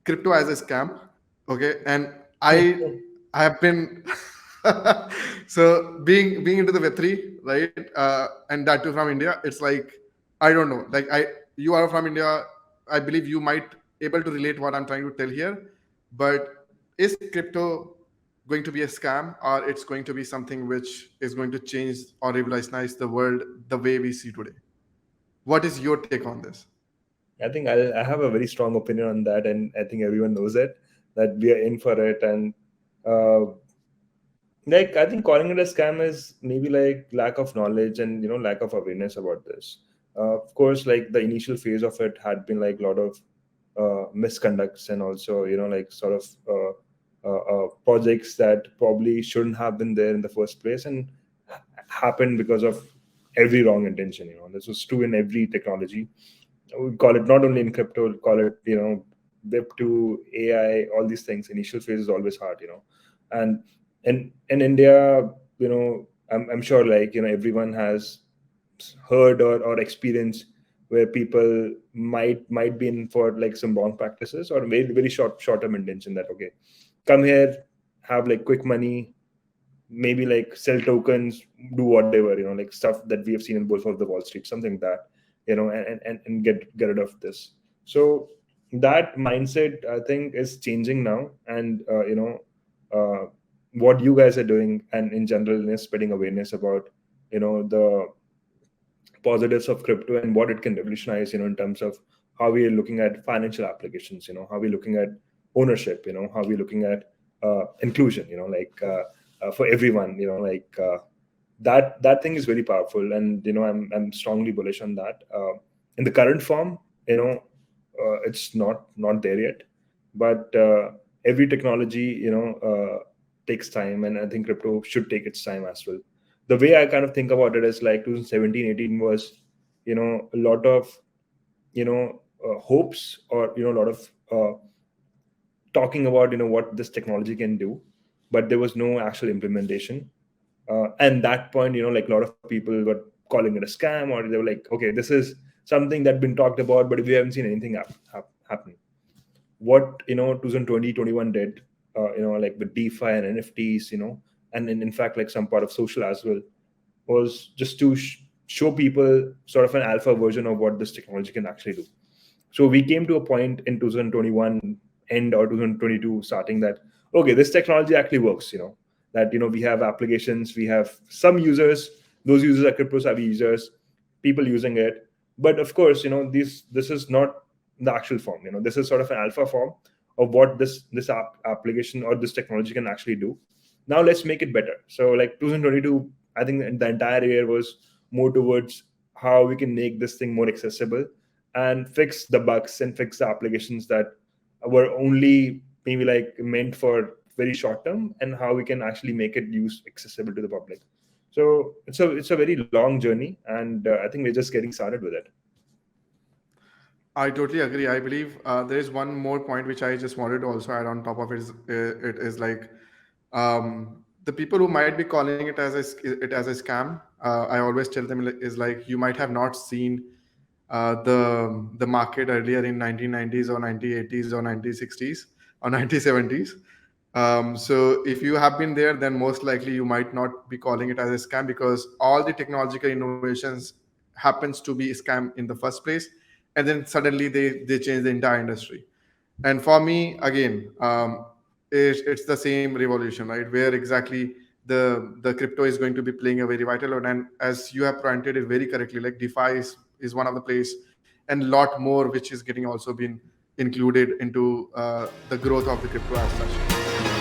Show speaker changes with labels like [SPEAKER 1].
[SPEAKER 1] crypto as a scam. Okay, and I have been so being into the Web3, right? And that too from India. It's like I don't know. Like you are from India. I believe you might able to relate what I'm trying to tell here. But is crypto going to be a scam, or it's going to be something which is going to change or revolutionize the world the way we see today? What is your take on this?
[SPEAKER 2] I think I have a very strong opinion on that, and I think everyone knows it, that we are in for it. And uh, like, I think calling it a scam is maybe like lack of knowledge and lack of awareness about this. Of course, like the initial phase of it had been like a lot of misconducts, and also like sort of projects that probably shouldn't have been there in the first place, and happened because of every wrong intention. This was true in every technology. We call it not only in crypto, we call it web 2, AI, all these things. Initial phase is always hard. And in India, I'm sure like everyone has heard or experienced where people might be in for like some wrong practices, or very very short-term intention, that okay, come here, have like quick money, maybe like sell tokens, do whatever, like stuff that we have seen in both of the Wall Street, something like that, and get rid of this. So that mindset, I think, is changing now. And uh, what you guys are doing, and in general is spreading awareness about the positives of crypto and what it can revolutionize, in terms of how we are looking at financial applications, how we're looking at ownership, how we're looking at inclusion, like for everyone, that thing is very powerful. And I'm strongly bullish on that. In the current form, it's not there yet, but every technology takes time, and I think crypto should take its time as well. The way I kind of think about it is like 2017-18 was a lot of hopes, or a lot of talking about what this technology can do, but there was no actual implementation. And that point, like a lot of people were calling it a scam, or they were like, okay, this is something that's been talked about, but we haven't seen anything happen. What 2020 21 did, like with DeFi and NFTs, and in fact like some part of social as well, was just to show people sort of an alpha version of what this technology can actually do. So we came to a point in 2021 end or 2022 starting that, okay, this technology actually works. That we have applications, we have some users, those users are crypto savvy users, people using it. But of course, this is not the actual form. This is sort of an alpha form of what this application or this technology can actually do. Now let's make it better. So like 2022, I think the entire year was more towards how we can make this thing more accessible, and fix the bugs and fix the applications that were only maybe like meant for very short term, and how we can actually make it use accessible to the public. So it's a very long journey, and I think we're just getting started with it.
[SPEAKER 1] I totally agree. I believe there is one more point which I just wanted to also add on top of it. It is like the people who might be calling it as a scam. I always tell them is like you might have not seen the market earlier in 1990s or 1980s or 1960s or 1970s. So if you have been there, then most likely you might not be calling it as a scam, because all the technological innovations happens to be a scam in the first place, and then suddenly they change the entire industry. And for me, again, it's the same revolution, right? Where exactly the crypto is going to be playing a very vital role. And as you have pointed it very correctly, like DeFi is one of the place, and a lot more which is getting also been included into the growth of the crypto as such.